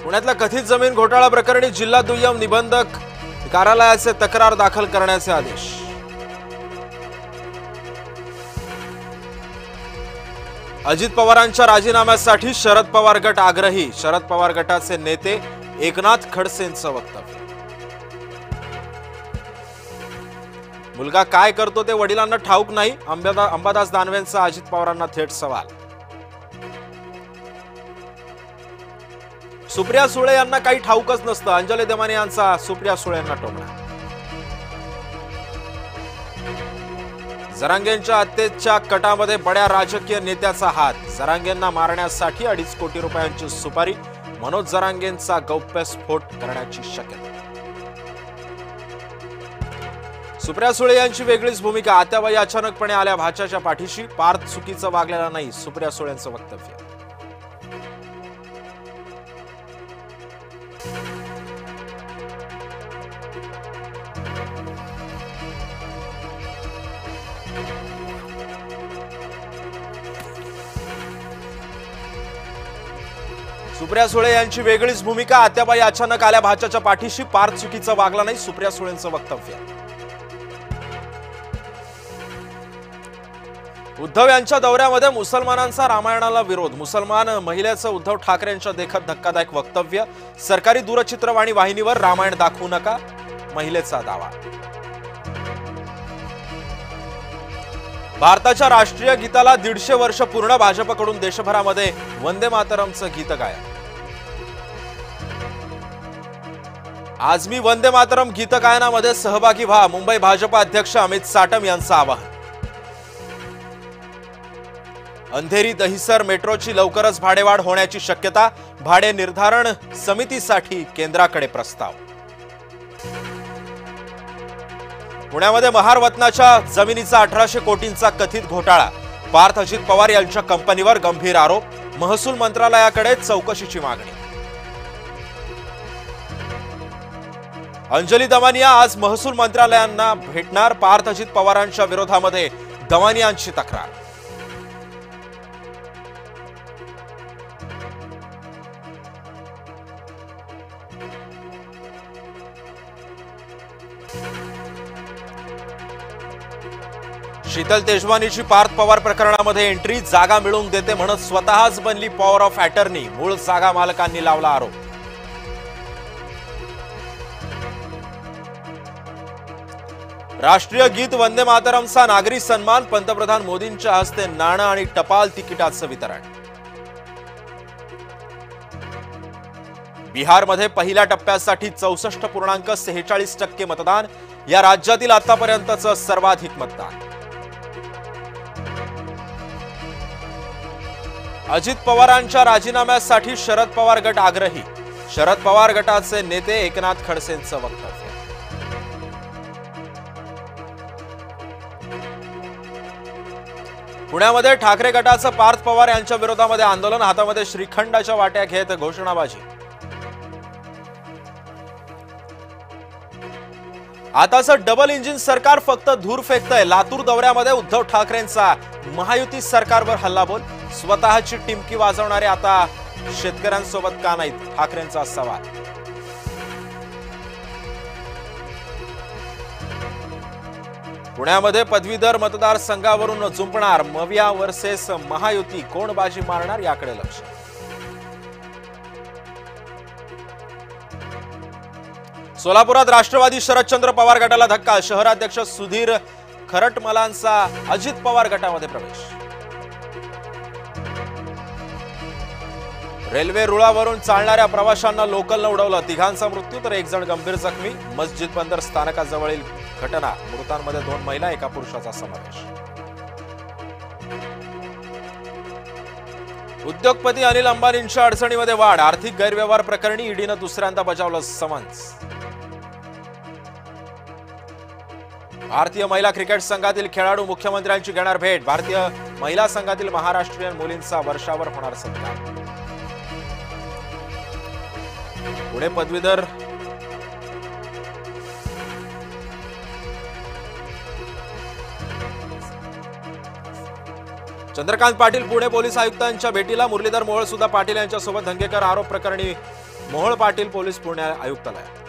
पुण्यातल्या कथित जमीन घोटाळा प्रकरणी जिल्हा दुय्यम निबंधक कार्यालयाचे तक्रार दाखल करण्याचे आदेश। अजित पवारांच्या राजीनाम्यासाठी शरद पवार गट आग्रही। शरद पवार गटाचे नेते एकनाथ खडसेंचं वक्तव्य। मुलगा काय करतो ते वडिलांना ठाऊक नाही, अंबादास दानवेंचा अजित पवारांना थेट सवाल। सुप्रिया सुळे यांना काही ठाऊकच नसतं, अंजली दमानी यांचा सुप्रिया सुळे यांना टोमणा। जरांगेंच्या हत्येच्या कटामध्ये बड्या राजकीय नेत्याचा हात। जरांगेंना मारण्यासाठी 2.5 कोटी रुपयांची सुपारी। मनोज जरांगेंचा गौप्यस्फोट करण्याची शक्यता। सुप्रिया सुळे यांची वेगळीच भूमिका। आत्याबाई अचानकपणे आल्या भाच्याच्या पाठीशी। पार्थ चुकीचं वागलेला नाही, सुप्रिया सुळेंचं वक्तव्य। सुप्रिया सुळे यांची वेगळीच भूमिका। आत्याबाई अचानक आल्या भाच्याच्या पाठीशी। पार्थ चुकीचं वागला नाही, सुप्रिया सुळेंचं वक्तव्य। उद्धव यांच्या दौऱ्यामध्ये मुसलमानांचा रामायणाला विरोध। मुसलमान महिलेचं उद्धव ठाकरेंच्या देखत धक्कादायक वक्तव्य। सरकारी दूरचित्रवाणी वाहिनीवर रामायण दाखवू नका, महिलेचा दावा। भारताच्या राष्ट्रीय गीताला 150 वर्ष पूर्ण। भाजपकडून देशभरामध्ये वंदे मातरमचं गीत गायन। आज मी वंदे मातरम गीत गायनामध्ये सहभागी व्हा, मुंबई भाजप अध्यक्ष अमित साटम यांचं आवाहन। अंधेरी दहिसर मेट्रोची लवकरच भाडेवाढ होण्याची शक्यता। भाडे निर्धारण समितीसाठी केंद्राकडे प्रस्ताव। पुण्यामध्ये महार वतनाच्या जमिनीचा 1800 कोटींचा कथित घोटाळा। पार्थ अजित पवार यांच्या कंपनीवर गंभीर आरोप। महसूल मंत्रालयाकडे चौकशीची मागणी। अंजली दमानिया आज महसूल मंत्रालयांना भेटणार। पार्थ अजित पवारांच्या विरोधामध्ये दमानियांची तक्रार। शीतल तेजवानीची पार्थ पवार प्रकरणामध्ये एंट्री। जागा मिळवून देते म्हणत स्वतःच बनली पॉवर ऑफ अटर्नी। मूळ जागा मालकांनी लावला आरोप। राष्ट्रीय गीत वंदे मातरमचा नागरी सन्मान। पंतप्रधान मोदींच्या हस्ते नाणं आणि टपाल तिकिटाचं वितरण। बिहारमध्ये पहिल्या टप्प्यासाठी 64.46% मतदान। या राज्यातील आतापर्यंतचं सर्वाधिक मतदान। अजित पवारांच्या राजीनाम्यासाठी शरद पवार गट आग्रही। शरद पवार गटाचे नेते एकनाथ खडसेंचं वक्तव्य। पुण्यामध्ये ठाकरे गटाचं पार्थ पवार यांच्या विरोधामध्ये आंदोलन। हातामध्ये श्रीखंडाच्या वाट्या घेत घोषणाबाजी। आताचं डबल इंजिन सरकार फक्त धूर फेकतंय। लातूर दौऱ्यामध्ये उद्धव ठाकरेंचा महायुती सरकारवर हल्लाबोल। स्वतःची टिमकी वाजवणारे आता शेतकऱ्यांसोबत का नाहीत, ठाकरेंचा सवाल। पुण्यामध्ये पदवीधर मतदारसंघावरून जुंपणार मविया वर्सेस महायुती। कोण बाजी मारणार याकडे लक्ष। सोलापुरात राष्ट्रवादी शरदचंद्र पवार गटाला धक्का। शहराध्यक्ष सुधीर खरटमलांचा अजित पवार गटामध्ये प्रवेश। रेल्वे रुळावरून चालणाऱ्या प्रवाशांना लोकलनं उडवलं। 3घांचा मृत्यू तर 1 जण गंभीर जखमी। मस्जिद बंदर स्थानकाजवळील घटना। मृतांमध्ये 2 महिला 1 पुरुषाचा समावेश। उद्योगपती अनिल अंबानींच्या अडचणीमध्ये वाढ। आर्थिक गैरव्यवहार प्रकरणी ईडीनं दुसऱ्यांदा बजावलं समन्स। भारतीय महिला क्रिकेट संघातील खेळाडू मुख्यमंत्र्यांची घेणार भेट। भारतीय महिला संघातील महाराष्ट्रीयन मुलींचा वर्षावर होणार सत्कार। पुणे पदवीधर चंद्रकांत पाटील पुणे पोलीस आयुक्तांच्या भेटीला। मुरलीधर मोहोळ सुद्धा पाटील यांच्यासोबत। धंगेकर आरोप प्रकरणी मोहोळ पाटील पोलीस पुणे आयुक्तालयात.